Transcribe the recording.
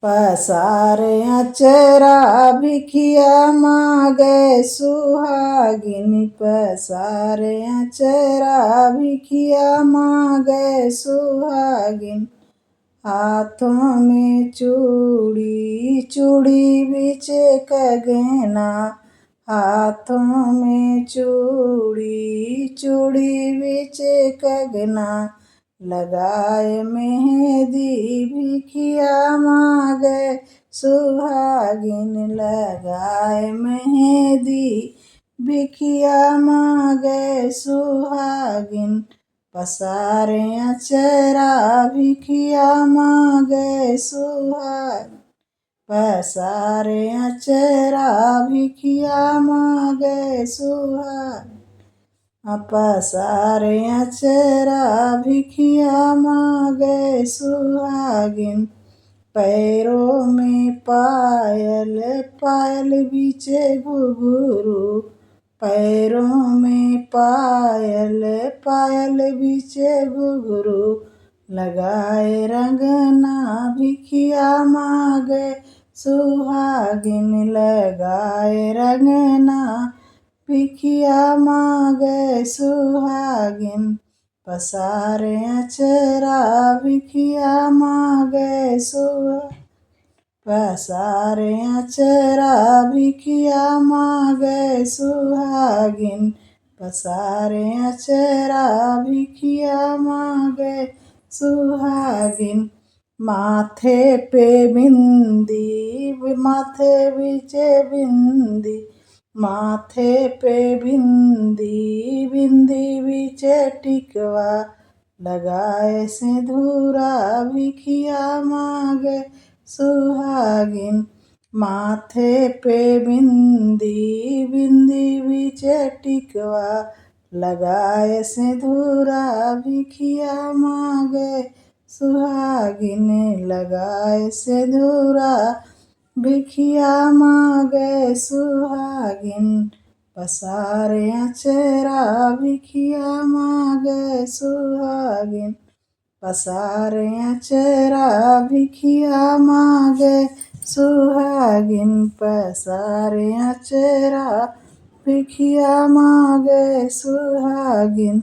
पसारे अचरा भिखिया मांगे सुहागिन। पसारे अचरा भिखिया मांगे सुहागिन। हाथों में चूड़ी चूड़ी बीच कंगना। हाथों में चूड़ी चूड़ी बीच कंगना। लगाए मेहंदी भिखिया मांगे सुहागिन। लगाए मेहंदी भिखिया मांगे सुहागिन। पसारे अचरा भिखिया मांगे सुहागिन। पसारे अचरा भिखिया मांगे सुहागिन। पसारे अचरा भिखिया मांगे सुहागिन। पैरों में पायल पायल बीचे घुंघरू। पैरों में पायल पायल बीचे घुंघरू। लगाए रंगना भिखिया मांगे सुहागिन। लगाए रंगना भिखिया मांगे सुहागिन। पसारे अचरा भिखिया मांगे सुहागिन। पसारे अचरा भिखिया मांगे सुहागिन। पसारे अचरा भिखिया मांगे सुहागिन। माथे पे बिंदी माथे बीचे बिंदी। माथे पे बिंदी बिंदी बीचे टिकवा। लगाए सिंदूरा भिखिया मांगे सुहागिन। माथे पे बिंदी बिंदी बीचे टिकवा। लगाए सिंदूरा भिखिया मांगे सुहागिन। लगाए सिंदूरा भिखिया मांगे सुहागिन। पसारे अचरा भिखिया मांगे सुहागिन। पसारे अचरा भिखिया मांगे सुहागिन। पसारे अचरा भिखिया मांगे सुहागिन।